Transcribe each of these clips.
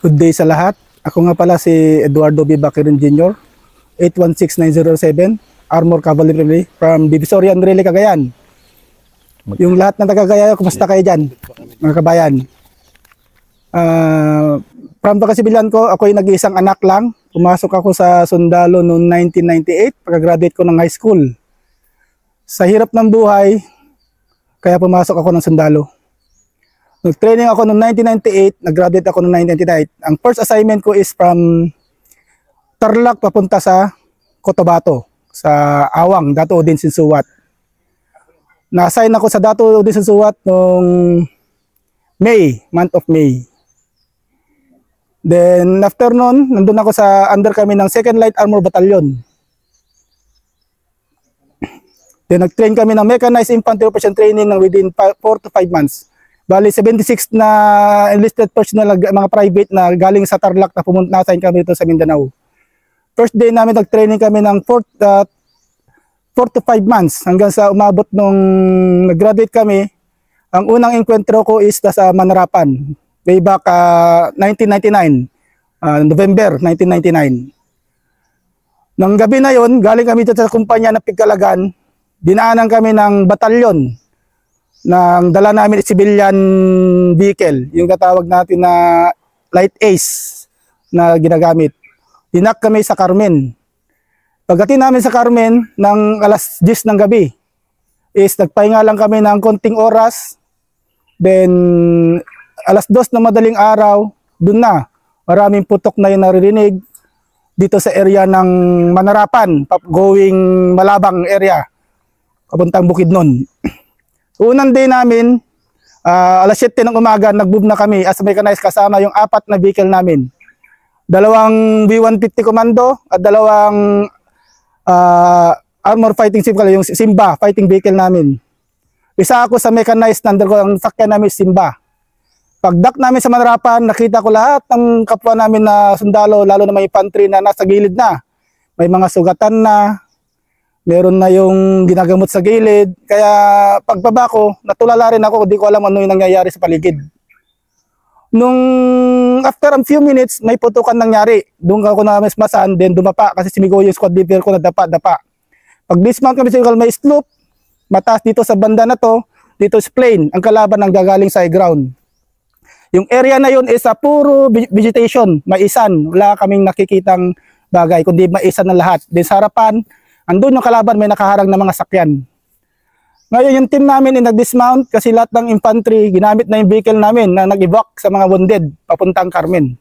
Good day sa lahat. Ako nga pala si Eduardo B. Baquirin Jr., 816907, Armor Cavalry from Divisoria Enrile, Cagayan. Yung lahat ng taga-Cagayan, kumusta kayo dyan, mga kabayan? From Pagkasibilan ko, ako ay nag-iisang anak lang. Pumasok ako sa sundalo noong 1998, pagka-graduate ko ng high school. Sa hirap ng buhay, kaya pumasok ako ng sundalo. Nag-training ako noong 1998, nag-graduate ako noong 1999. Ang first assignment ko is from Tarlac papunta sa Cotabato, sa Awang, Dato Udin Sinsuat. Na-assign ako sa Dato Udin Sinsuat noong month of May. Then after nun, nandun ako sa under kami ng 2nd Light Armor Battalion. Then nag-train kami ng Mechanized Infantry Operation Training ng within 4 to 5 months. Bali 76 na enlisted personnel, mga private na galing sa Tarlac na pumunta, na-assign kami dito sa Mindanao. First day namin nag-training kami ng 4 to 5 months hanggang sa umabot nung nag-graduate kami. Ang unang enkwentro ko is sa Manarapan, way back 1999, November 1999. Nang gabi na yon, galing kami dito sa kumpanya ng Pigkalagan, dinaanan kami ng batalyon nang dala namin civilian vehicle, yung katawag natin na Light Ace na ginagamit. Dinak kami sa Carmen. Pagdating namin sa Carmen ng alas 10 ng gabi, is nagpahinga lang kami ng konting oras. Then alas 2 ng madaling araw, dun na, maraming putok na yung naririnig dito sa area ng Manarapan, going Malabang area, papuntang Bukidnon. Unang day namin, alas 7 ng umaga, nag-move na kami as mechanized kasama yung 4 na vehicle namin. Dalawang B-150 Commando at dalawang Armor Fighting Vehicle, yung Simba fighting vehicle namin. Isa ako sa mechanized, nandun ko ang sakyan namin Simba. Pagdak namin sa Manarapan, nakita ko lahat ng kapwa namin na sundalo, lalo na may infantry na nasa gilid na. May mga sugatan na, meron na yung ginagamot sa gilid. Kaya pagbaba ko, natulala rin ako, di ko alam ano yung nangyayari sa paligid. Nung after a few minutes, may putukan nangyari. Doon ako na masmasan, then dumapa kasi simigo yung squad leader ko na dapa-dapa. Pag dismount kami sa may slope, mataas dito sa banda na to, dito is plain, ang kalaban ang gagaling sa ground. Yung area na yun is puro vegetation, maisan. Wala kaming nakikitang bagay, kundi maisan na lahat. Then sa harapan, andun yung kalaban, may nakaharang na mga sakyan. Ngayon yung team namin ay nag-dismount kasi lahat ng infantry, ginamit na yung vehicle namin na nag-evac sa mga wounded papuntang Carmen.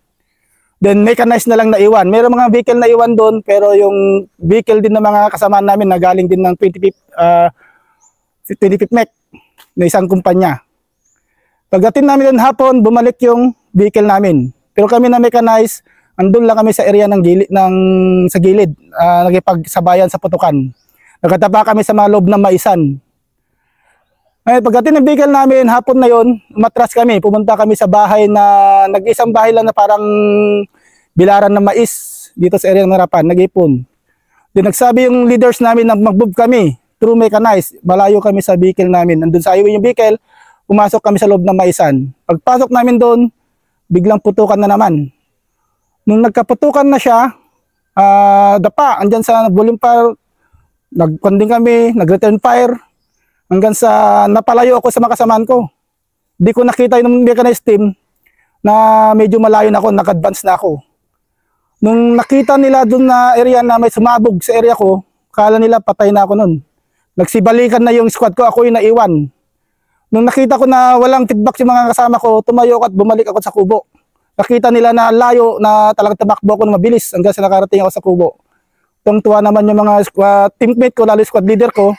Then mechanized na lang na iwan. Mayroong mga vehicle na iwan doon, pero yung vehicle din ng mga kasama namin na galing din ng 25th MEC na isang kumpanya. Pagdating namin doon hapon, bumalik yung vehicle namin. Pero kami na mechanized, andun lang kami sa area ng gilid, sa gilid, nagipagsabayan sa putukan. Nagkatapa kami sa mga loob ng maisan. Ay, pagdating ng vehicle namin, hapon na yon, umatras kami. Pumunta kami sa bahay na, nag-isang bahay lang na parang bilaran ng mais dito sa area ng Harapan, nag-ipon. Then nagsabi yung leaders namin na mag-move kami through mechanized. Malayo kami sa vehicle namin. Andun sa highway yung vehicle, pumasok kami sa loob ng maisan. Pagpasok namin doon, biglang putukan na naman. Nung nagkaputukan na siya, dapa, andyan sa volume fire, nagkonding kami, nag-return fire, hanggang sa napalayo ako sa mga kasamaan ko. Di ko nakita yung mechanized team na medyo malayo na ako, nag-advance na ako. Nung nakita nila doon na area na may sumabog sa area ko, kala nila patay na ako noon. Nagsibalikan na yung squad ko, ako yung naiwan. Nung nakita ko na walang feedback yung mga kasama ko, tumayo ako at bumalik ako sa kubo. Nakita nila na layo na talagang tamakbo ako na mabilis hanggang sa nakarating ako sa kubo. Tuwang-tuwa naman yung mga teammate ko, lalo squad leader ko,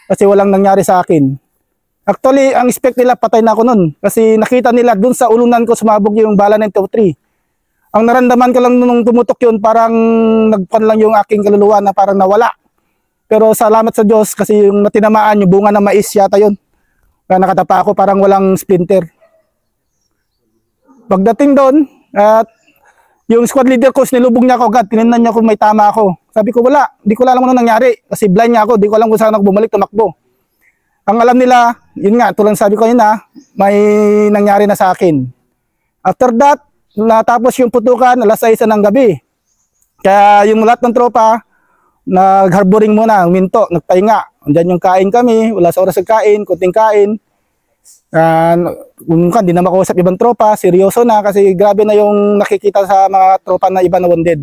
kasi walang nangyari sa akin. Actually, ang expect nila patay na ako nun. Kasi nakita nila dun sa ulunan ko sumabog yung bala ng 923. Ang naramdaman ko lang nung tumutok yun, parang nagpan lang yung aking kaluluwa na parang nawala. Pero salamat sa Diyos kasi yung natinamaan, yung bunga ng mais yata yun. Kaya nakatapa ako, parang walang splinter. Pagdating doon, at yung squad leader ko, nilubog niya ako agad, tinignan niya kung may tama ako. Sabi ko wala, di ko alam ano nangyari kasi blind niya ako, di ko alam kung saan ako bumalik, tumakbo. Ang alam nila, yun nga, tulad sabi ko yun na, may nangyari na sa akin. After that, natapos yung putukan, alas 6 ng gabi. Kaya yung lahat ng tropa, nag-harboring muna, huminto, nagpahinga. Andiyan yung kain kami, wala sa oras ng kain, kunting kain. Di na makausap ibang tropa, seryoso na kasi grabe na yung nakikita sa mga tropa na iba na wounded.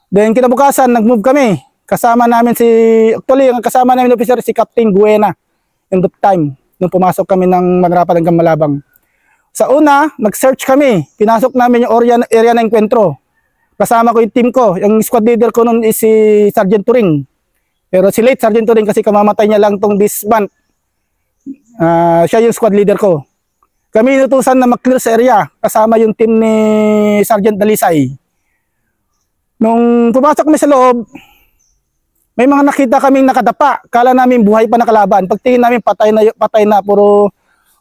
Then kinabukasan, nag-move kami. Actually, ang kasama namin officer si Captain Guena in that time, nung pumasok kami ng Magrapan hanggang Malabang. Sa una, nag-search kami. Pinasok namin yung area na enkwentro. Kasama ko yung team ko. Yung squad leader ko noon is si Sergeant Turing. Pero si late Sergeant Turing kasi kamamatay niya lang tong this month. Siya yung squad leader ko. Kami inutusan na mag-clear sa area. Kasama yung team ni Sergeant Dalisay. Nung pumasok kami sa loob, may mga nakita kaming nakadapa. Kala namin buhay pa na kalaban. Pagtingin namin patay na. Puro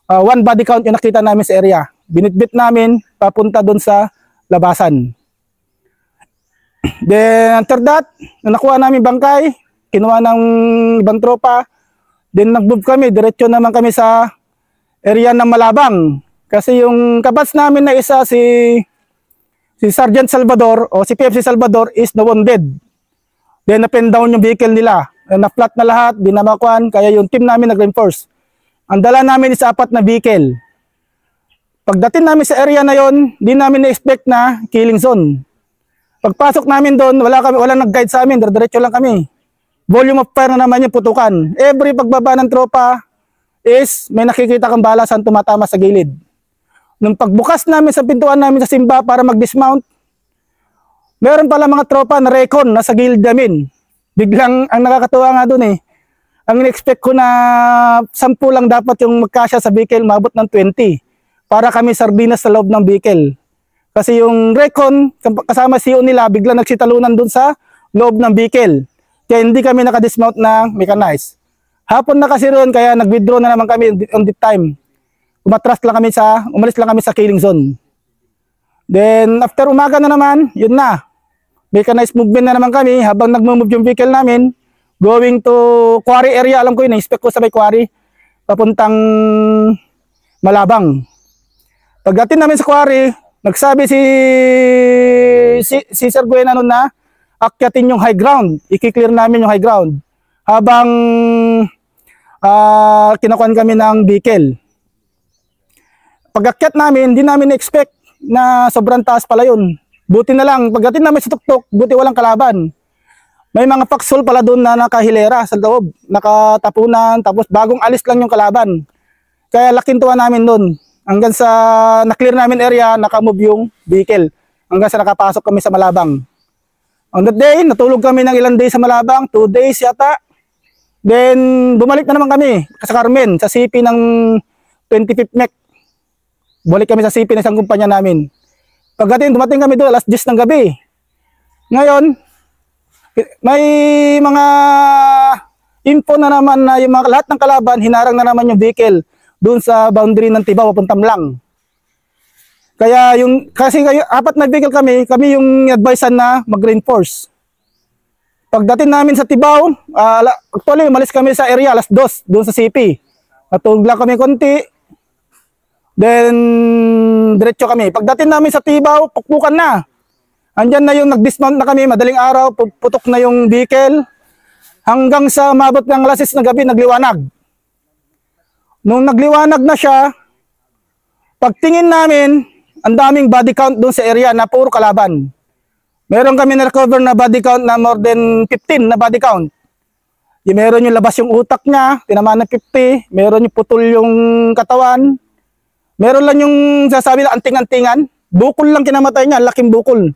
one body count yung nakita namin sa area. Binitbit namin papunta doon sa labasan. Then after that, nakuha namin bangkay, kinuha ng ibang tropa. Then nag-move kami, diretso naman kami sa area ng Malabang. Kasi yung kabats namin na isa si Sergeant Salvador o si PFC Salvador is na wounded. Then na-pen down yung vehicle nila. Na-flat na lahat, binamakuan, kaya yung team namin nag-reinforce. Ang dala namin is 4 na vehicle. Pagdating namin sa area na yon, di namin na-expect na killing zone. Pagpasok namin doon, wala nag-guide sa amin, diretso lang kami. Volume of fire na naman yung putukan. Every pagbaba ng tropa is may nakikita kang bala saan tumatama sa gilid. Nung pagbukas namin sa pintuan namin sa simba para mag-dismount, meron pala mga tropa na recon nasa gilid namin. Biglang, ang nakakatuwa nga doon ang in-expect ko na 10 lang dapat yung magkasya sa vehicle, mabot ng 20. Para kami sardinas sa loob ng vehicle. Kasi yung recon, kasama CO nila, biglang nagsitalunan doon sa loob ng vehicle. Kaya hindi kami nakadismount na mechanized. Hapon na kasi roon, kaya nag-withdraw na naman kami on the time. Umalis lang kami sa killing zone. Then, after umaga na naman, yun na. Mechanized movement na naman kami habang nag-move yung vehicle namin. Going to quarry area, alam ko yun, expect ko sa may quarry, papuntang Malabang. Pagdating namin sa quarry, nagsabi si Sir Guena noon na akyatin yung high ground, i-clear namin yung high ground. Habang kinakuan kami ng vehicle. Pag-akyat namin, hindi namin expect na sobrang taas pala yun. Buti na lang, pagdating namin sa tuktok, buti walang kalaban. May mga paksol pala doon na nakahilera sa loob, nakatapunan, tapos bagong alis lang yung kalaban. Kaya laking tuwa namin doon. Hanggang sa na-clear namin area, nakamove yung vehicle. Hanggang sa nakapasok kami sa Malabang. On that day, natulog kami ng ilang days sa Malabang, 2 days yata. Then, bumalik na naman kami sa Carmen, sa CP ng 25th MEC. Balik kami sa CP ng isang kumpanya namin. Pagdating, dumating kami doon, alas 10 ng gabi. Ngayon, may mga info na naman na yung lahat ng kalaban, hinarang na naman yung vehicle doon sa boundary ng Tibao, papuntang lang. Kaya kasi 4 na vehicle kami yung advisean na mag-reinforce. Pagdating namin sa Tibao, actually umalis kami sa area alas 2 doon sa CP. Natulog lang kami konti. Then diretso kami. Pagdating namin sa Tibao, pukpukan na. Andyan na yung nag-dismount na kami, madaling araw, putok na yung vehicle. Hanggang sa mabot ng alas 6 ng gabi, nagliwanag. Nung nagliwanag na siya, pagtingin namin, ang daming body count doon sa area na puro kalaban. Meron kami na-recover na body count na more than 15 na body count. Meron yung labas yung utak niya, tinamaan na 50. Meron yung putol yung katawan. Meron lang yung sasabi na anting-antingan. Bukol lang kinamatay niya, laking bukol.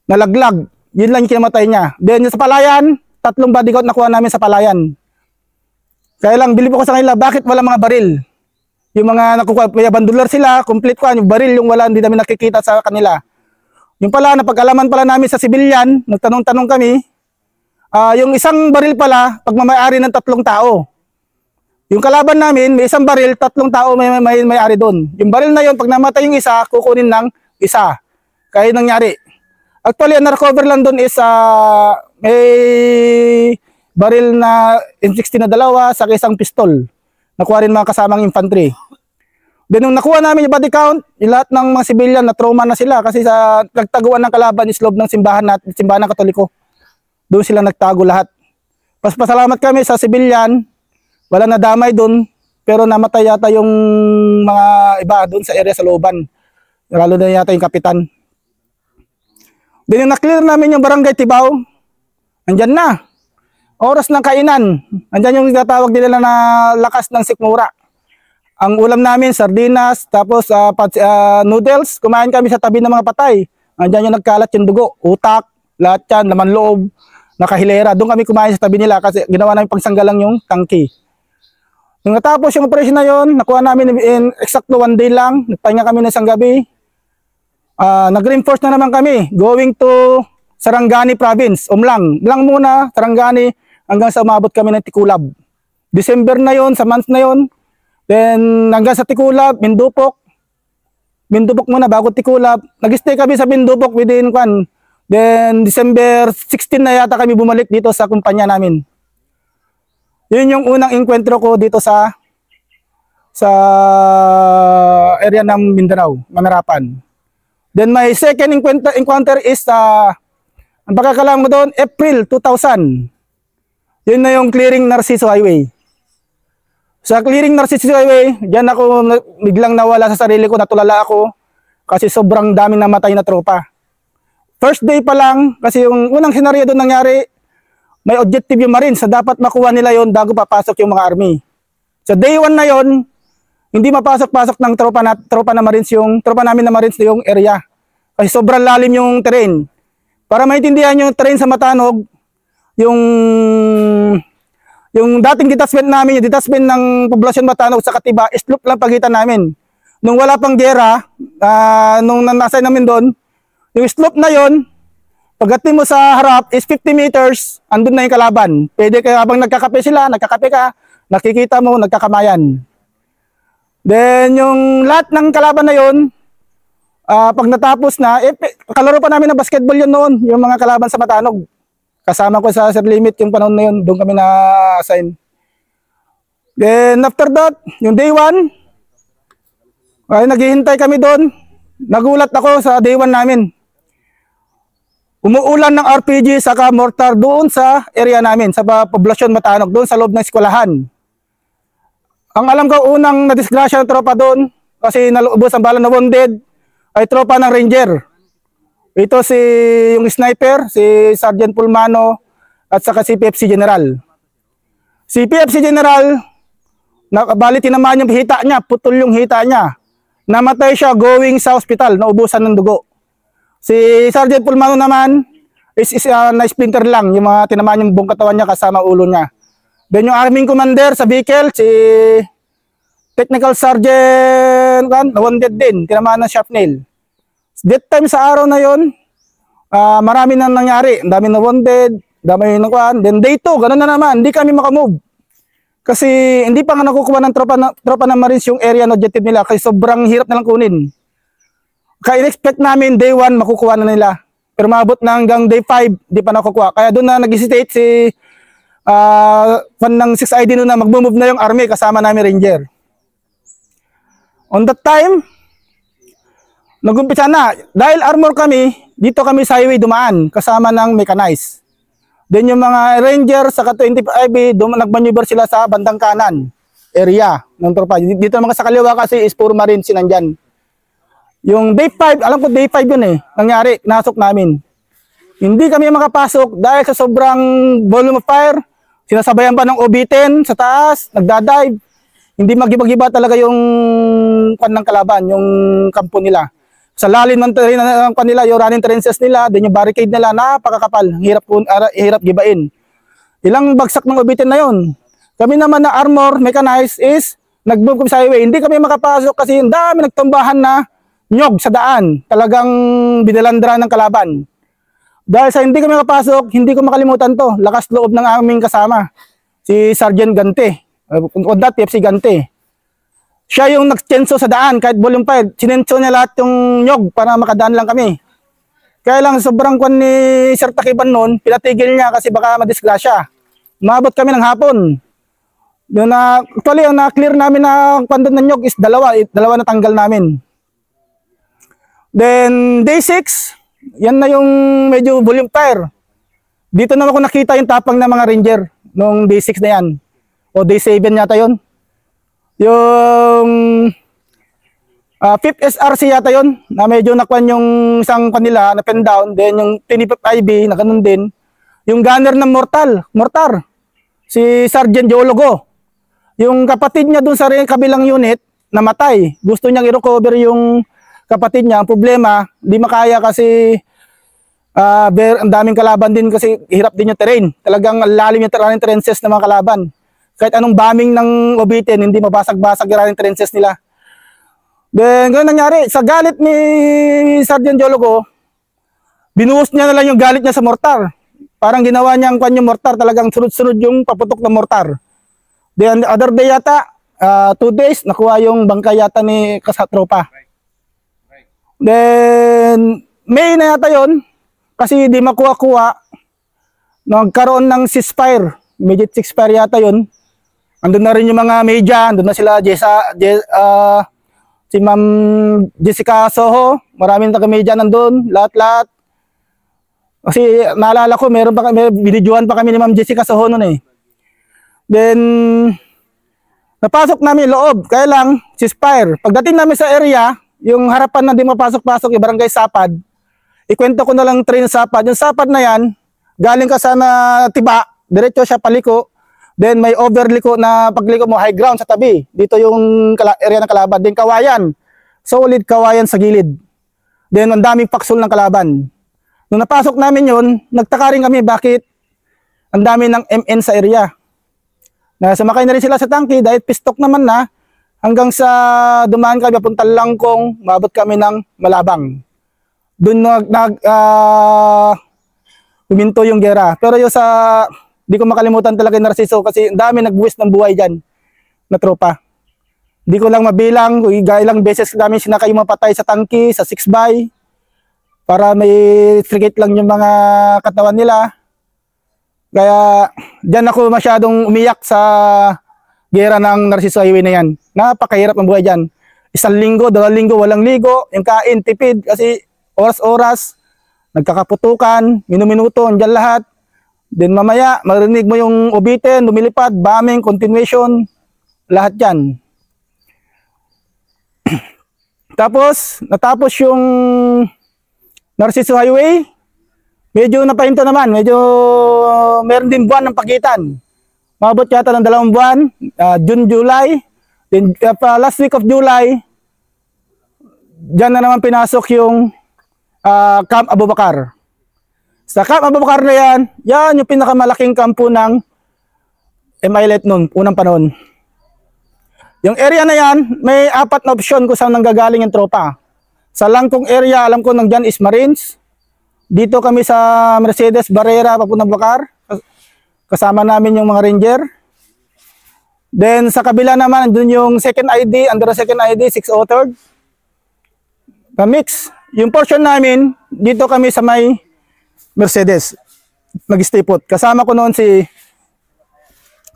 Nalaglag. Yun lang yung kinamatay niya. Then sa Palayan, 3 body count nakuha namin sa Palayan. Kaya lang, bilib ako sa kanila, bakit wala mga baril? Yung mga nakukuha, may bandular sila, complete ko, yung baril, yung wala, hindi namin nakikita sa kanila. Yung pala, napag-alaman pala namin sa civilian, nagtanong-tanong kami, yung isang baril pala, pagmamayari ng 3 tao. Yung kalaban namin, may isang baril, 3 tao may-ari doon. Yung baril na yun, pag namatay yung isa, kukunin ng isa. Kaya nangyari. Actually, ang na-recover lang doon is may baril na M16 na 2 sa isang pistol. Nakuha rin mga kasamang infantry. Then nung nakuha namin yung body count, yung lahat ng mga civilian na trauma na sila kasi sa nagtaguan ng kalaban is loob ng simbahan ng Katoliko. Doon sila nagtago lahat. Pasalamat kami sa civilian, wala na damay doon, pero namatay yata yung mga iba doon sa area sa looban. Lalo na yata yung kapitan. Then yung na-clear namin yung barangay Tibaw, andyan na. Oras ng kainan, andyan yung tatawag nila na lakas ng sikmura. Ang ulam namin, sardinas, tapos noodles. Kumain kami sa tabi ng mga patay. Andiyan yung nagkalat yung dugo, utak, lahat yan, laman loob, nakahilera. Doon kami kumain sa tabi nila kasi ginawa namin pangsanggalang yung tangki. Nung natapos yung operation na yon, nakuha namin in exacto 1 day lang. Nagpahinga kami ng isang gabi. Nag-reinforce na naman kami, going to Sarangani Province, Umlang. Lang muna, Sarangani, hanggang sa umabot kami ng Tikulab. December na yon, sa month na yon. Then hanggang sa Tikulab, Mindupok. Mindupok muna bago Tikulab. Nag-stay kami sa Mindupok within kwan. Then December 16 na yata kami bumalik dito sa kumpanya namin. Yun yung unang encuentro ko dito sa area ng Mindanao, Manarapan. Then my second encounter is ang pagkakalam mo doon, April 2000. Yun na yung clearing Narciso Highway. Sa clearing Narciso Highway, diyan ako biglang nawala sa sarili ko, natulala ako kasi sobrang daming namatay na tropa. First day pa lang, kasi yung unang senaryo doon nangyari, may objective yung Marines, sa dapat makuha nila yon bago papasok yung mga army. Sa day 1 na yon, hindi mapasok-pasok ng tropa na Marines yung tropa namin na Marines yung area. Kasi sobrang lalim yung terrain. Para maintindihan yung terrain sa Matanog, yung dating detachment namin, yung detachment ng poblasyon Matanog sa Katiba, slope lang pagitan namin. Nung wala pang gera, nung nasa namin doon, yung slope na yon, pagdating mo sa harap is 50 meters, andun na yung kalaban. Pwede ka, habang nagkakape sila, nagkakape ka, nakikita mo, nagkakamayan. Then yung lahat ng kalaban na yon, pag natapos na, kalaro pa namin ng basketball yun noon, yung mga kalaban sa Matanog. Kasama ko sa Sir Limit yung panahon na yun, doon kami na-assign. Then after that, yung day 1, ay naghihintay kami doon. Nagulat ako sa day 1 namin. Umuulan ng RPG saka mortar doon sa area namin, sa poblasyon Matanog, doon sa loob ng eskwelahan. Ang alam ko, unang nadisgrasya ng tropa doon, kasi nalubos ang bala na wounded, ay tropa ng Ranger. Ito yung sniper, si Sergeant Pulmano, at saka si PFC General. Si PFC General, bali tinamaan yung hita niya, putol yung hita niya. Namatay siya going sa hospital, naubusan ng dugo. Si Sergeant Pulmano naman, na-splinter lang, yung mga tinamaan yung buong katawan niya kasama ulo niya. Then yung arming commander sa vehicle, si Technical Sergeant, wounded din, tinamaan ng shrapnel. That time sa araw na yon, marami nang nangyari. Ang dami na wounded, dami na kuhan. Then day 2, ganun na naman, hindi kami makamove. Kasi hindi pa nga nakukuha ng tropa ng Marines yung area na objective nila kasi sobrang hirap na lang kunin. Kaya in-expect namin day 1 makukuha na nila. Pero maabot na hanggang day 5, di pa nakukuha. Kaya doon na nag-hesitate si ng 6ID noon na mag-move na yung army kasama namin Ranger. On that time, nag-umpisa na. Dahil armor kami, dito kami sa highway dumaan, kasama ng mechanized. Then yung mga Ranger sa 25 nag-maneuver sila sa bandang kanan area ng tropa. Dito naman sa kaliwa kasi is puro Marines sinandyan. Yung day 5, alam ko day 5 yun nangyari, nasok namin. Hindi kami makapasok dahil sa sobrang volume of fire, sinasabayan pa ng OB-10 sa taas, nagdadive. Hindi magiba-giba talaga yung kwan ng kalaban, yung kampo nila. Sa lalim ng terrain ng kanila, yung running trenches nila, din yung barricade nila, napakakapal, hirap gibain. Ilang bagsak ng OB-10 na yun. Kami naman na armor, mechanized is, nag-move kami sa highway. Hindi kami makapasok kasi yung dami nagtumbahan na nyog sa daan. Talagang binalandra ng kalaban. Dahil sa hindi kami makapasok, hindi ko makalimutan to. Lakas loob ng aming kasama. Si Sergeant Gante. O dati, PFC Gante. Siya yung nag-chenso sa daan kahit volume 5. Sinenso niya lahat yung nyog para makadaan lang kami. Kaya lang sobrang kwan ni Sir Takiban noon, pinatigil niya kasi baka madisgrasya. Umabot kami ng hapon. Actually, ang na-clear namin na pandon ng nyog is dalawa na tanggal namin. Then, day 6, yan na yung medyo volume fire. Dito naman ako nakita yung tapang ng mga ranger nung day 6 na yan. O day 7 yata yun. Yung 5th SRC yata yun, na medyo nakuan yung isang kanila na pen down. Then yung 25 IB, na ganun din. Yung gunner ng mortar, si Sergeant Geologo. Yung kapatid niya dun sa kabilang unit, namatay. Gusto niyang i-recover yung kapatid niya. Ang problema, di makaya kasi ang daming kalaban din kasi hirap din yung terrain. Talagang lalim yung running trenches ng mga kalaban. Kahit anong bombing ng Obitin, hindi mabasag-basag yung running trenches nila. Then, ganun nangyari. Sa galit ni Sergeant Geologo, binuhos niya na lang yung galit niya sa mortar. Parang ginawa niya ang yung mortar, talagang sunod-sunod yung paputok ng mortar. Then, other day yata, 2 days, nakuha yung bangkay yata ni kasatropa. Then, May na yata yun, kasi di makuha-kuha, nagkaroon ng ceasefire, immediate ceasefire yata yun. Andun na rin yung mga media, andun na sila si Ma'am Jessica Soho, maraming taga-media nandun, lahat-lahat. Kasi naalala ko, may binidyohan pa kami ni Ma'am Jessica Soho nun eh. Then, napasok namin loob, kaya lang, ceasefire. Pagdating namin sa area, yung harapan na di mapasok-pasok, yung barangay Sapad, ikwento ko na lang train Sapad. Yung Sapad na yan, galing ka sa Tiba, diretso siya paliko, then may overliko na pagliko mo, high ground sa tabi. Dito yung area ng kalaban. Then kawayan, solid kawayan sa gilid. Then ang daming paksol ng kalaban. Nung napasok namin yun, nagtaka rin kami bakit ang dami ng MN sa area. Sumakay na rin sila sa tangke dahil pistok naman na. Hanggang sa dumaan kami, papunta Langkong, maabot kami ng Malabang. Doon huminto yung gera. Pero yung di ko makalimutan talaga yung Narciso kasi ang dami nagbuwis ng buhay dyan na tropa. Di ko lang mabilang, ilang beses namin sinakay yung mapatay sa tangke, sa 6x, para may frigate lang yung mga katawan nila. Kaya dyan ako masyadong umiyak sa gera ng Narciso Highway na yan. Napakahirap ang buhay dyan. 1 linggo, 2 linggo, walang ligo. Yung kain, tipid. Kasi oras-oras, nagkakaputukan, minuminuto, andyan lahat. Then mamaya, marinig mo yung Obitin, lumilipad, bombing, continuation, lahat yan. Tapos, natapos yung Narciso Highway, medyo napahinto naman, medyo meron din buwan ng pagitan. Mabot yata ng 2 buwan, June, July. Then last week of July, dyan na naman pinasok yung Camp Abubakar. Sa Camp Abubakar na yan yung pinakamalaking kampo ng MILET noon, unang panahon. Yung area na yan, may 4 na opsyon kung saan nanggagaling yung tropa. Sa Langkong area, alam ko nandyan is Marines. Dito kami sa Mercedes Barrera, papuntang Bakar. Kasama namin yung mga ranger. Then sa kabila naman, andun yung second ID, under second ID, 603rd. Mix. Yung portion namin, dito kami sa may Mercedes. Nag-stay put. Kasama ko noon si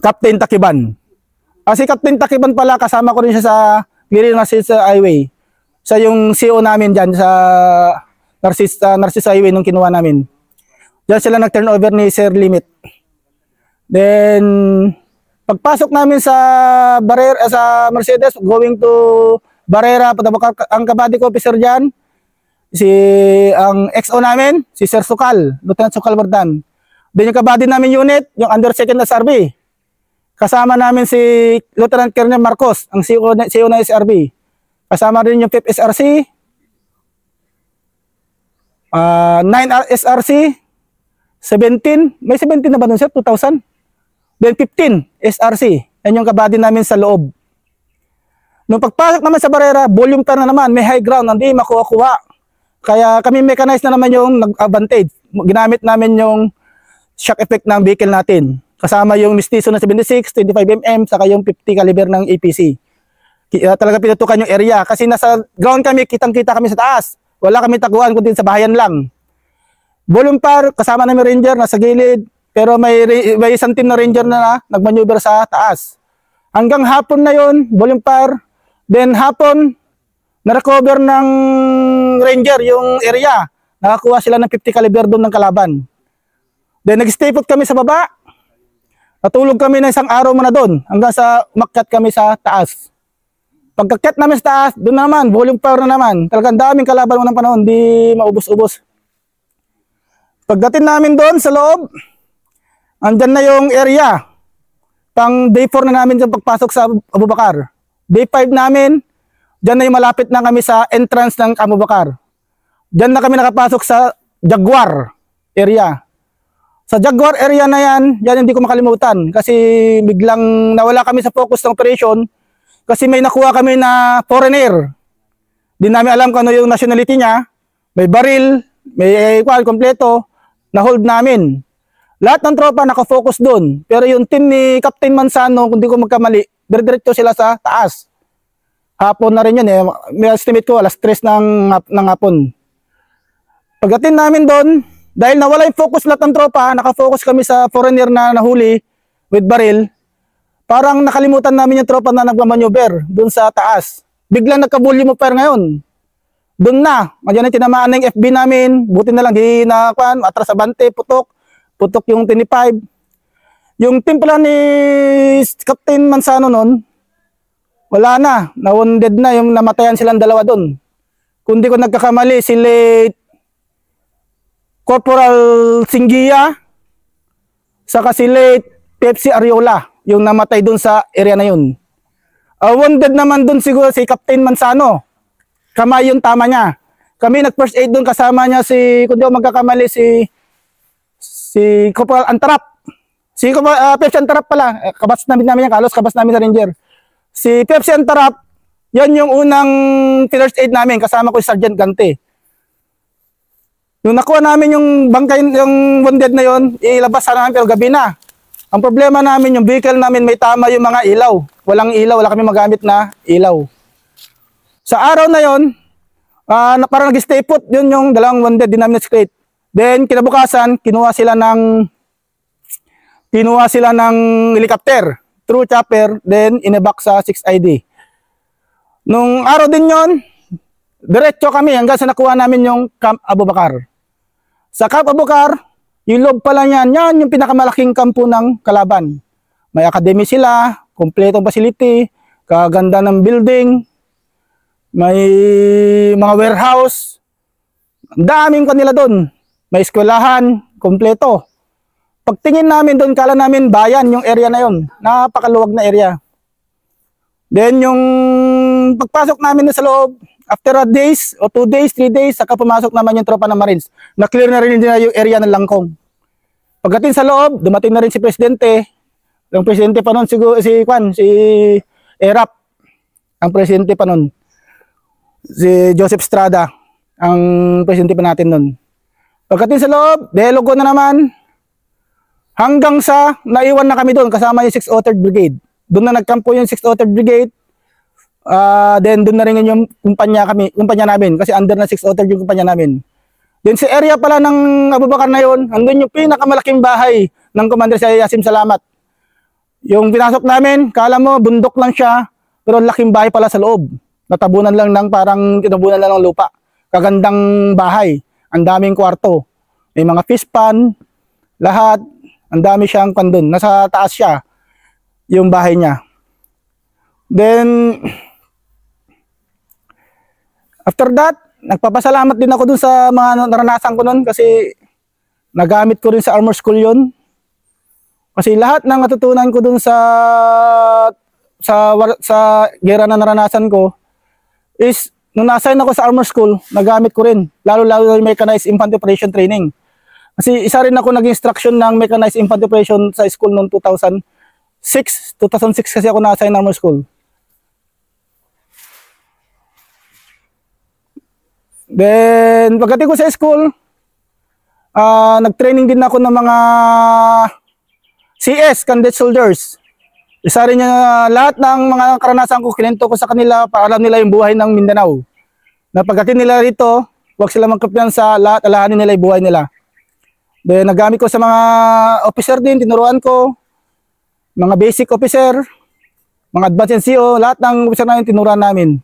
Captain Takiban. Si Captain Takiban pala, kasama ko rin siya sa Narciso Highway. Siya yung CO namin dyan sa Narciso Highway nung kinuha namin. Diyan sila nag-turnover ni Sir Limit. Then, pagpasok namin sa sa Mercedes, going to Barrera, ang kabady ko officer dyan, ang XO namin, si Sir Sukal, Lieutenant Sukal Bardan. Then yung kabady namin unit, yung under second SRB. Kasama namin si Lieutenant Colonel Marcos, ang CO na SRB. Kasama rin yung 5th SRC, 9 SRC, 17, may 17 na ba nun sir? 2000? Then 15 SRC, yan yung kabady namin sa loob. Nung pagpasok naman sa Barrera, volume pa na naman, may high ground, hindi makuha-kuha. Kaya kami mechanized na naman yung nag-advantage. Ginamit namin yung shock effect ng vehicle natin. Kasama yung Mistizo na 76, 25mm, saka yung 50 caliber ng APC. Talaga pinutukan yung area. Kasi nasa ground kami, kitang-kita kami sa taas. Wala kami taguan, kundi sa bahayan lang. Volume par, kasama namin ranger, nasa gilid. Pero may isang team na ranger na nagmaneuver sa taas. Hanggang hapon na yon, volume fire. Then hapon, na-recover ng Ranger yung area. Nakakuha sila ng 50 caliber doon ng kalaban. Then nag-stay put kami sa baba. Natulog kami ng isang araw muna doon hanggang sa umakyat kami sa taas. Pagkakyat namin sa taas, doon naman, volume fire na naman. Talagang daming kalaban mo ng panahon, di maubos-ubos. Pagdating namin doon sa loob, andyan na yung area. Pang day 4 na namin yung pagpasok sa Abubakar. Day 5 namin, dyan na yung malapit na kami sa entrance ng Abubakar. Dyan na kami nakapasok sa Jaguar area. Sa Jaguar area na yan hindi ko makalimutan kasi biglang nawala kami sa focus ng operation kasi may nakuha kami na foreigner. Di namin alam kung ano yung nationality niya. May baril, may kompleto, na-hold namin. Lahat ng tropa nakafocus doon. Pero yung team ni Captain Manzano, kung di ko magkamali, diretso sila sa taas. Hapon na rin yun eh. May estimate ko, alas 3 ng hapon. Pagdating namin doon, dahil nawala yung focus lahat ng tropa, nakafocus kami sa foreigner na nahuli with baril, parang nakalimutan namin yung tropa na nagmamaneuver doon sa taas. Biglang nagka-volume fire ngayon. Doon na, madyan na tinamaan na yung FB namin, buti na lang, di na, atras sa bante, putok yung 25. Yung team pala ni Captain Manzano noon, wala na, na-wounded na, yung namatayan silang dalawa doon. Kung di ko nagkakamali, si late Corporal Singia, saka si late Pepsi Ariola, yung namatay doon sa area na yun. Wounded naman doon siguro si Captain Manzano. Kamay yung tama niya. Kami nag-first aid doon, kasama niya si, kung di ko magkakamali, si Corporal Antarap. Si Pepsi Antarap pala, kabats namin yan, kalos kabats namin sa Ranger. Si Pepsi Antarap, yan yung unang first aid namin, kasama ko si Sergeant Gante. Nung nakuha namin yung bangkay, yung wounded na yon, ilabas sana namin pero gabi na. Ang problema namin, yung vehicle namin may tama yung mga ilaw. Walang ilaw, wala kami magamit na ilaw. Sa araw na yon, parang nag-stay put, yun yung dalawang wounded, di namin na-scrate. Then kinabukasan, kinuha sila ng helicopter, through chopper, then inebak sa 6ID. Nung araw din yon, diretso kami hanggang sa nakuha namin yung Camp Abubakar. Sa Camp Abubakar, yung loob pala yan yung pinakamalaking kampo ng kalaban. May academy sila, kompletong facility, kaganda ng building, may mga warehouse, daming kanila doon. May eskwelahan, kompleto. Pagtingin namin doon, kala namin bayan yung area na yon, napakaluwag na area. Then yung pagpasok namin sa loob, after a days, o 2 days, 3 days, saka pumasok naman yung tropa ng Marines. Na-clear na rin nila yung area ng Langkong. Pagdating sa loob, dumating na rin si Presidente. Yung Presidente pa nun, si Erap. Ang Presidente pa nun. Si Joseph Estrada, ang Presidente pa natin nun. Pagdating sa loob, delogo na naman. Hanggang sa naiwan na kami doon, kasama yung 603rd Brigade. Doon na nagkampo yung 603rd Brigade. Then doon na rin yung kumpanya namin kasi under na 603 yung kumpanya namin. Then sa area pala ng Abubakar na yun, andun yung pinakamalaking bahay ng Commander si Yasim Salamat. Yung pinasok namin, kala mo bundok lang siya, pero laking bahay pala sa loob. Natabunan lang ng lupa. Kagandang bahay, ang daming kwarto. May mga fish pan, lahat, ang dami siyang kandun. Nasa taas siya, yung bahay niya. Then after that, nagpapasalamat din ako dun sa mga naranasan ko nun kasi nagamit ko rin sa armor school yun. Kasi lahat ng natutunan ko dun sa gera na naranasan ko is nung na-assign ako sa armor school, nagamit ko rin. Lalo-lalo yung mechanized infantry operation training. Kasi isa rin ako nag-instruction ng mechanized infantry operation sa school noong 2006 kasi ako na-assign na armor school. Then, pagdating ko sa school, nag-training din ako ng mga CS, Cadet Soldiers. Isa rin yung lahat ng mga karanasan ko, kinento ko sa kanila para alam nila yung buhay ng Mindanao. Na pagdating nila rito, huwag sila magkapiyansa, lahat alahanin nila yung buhay nila. Then, nagamit ko sa mga officer din, tinuruan ko, mga basic officer, mga advanced NCO, lahat ng officer namin tinuruan namin.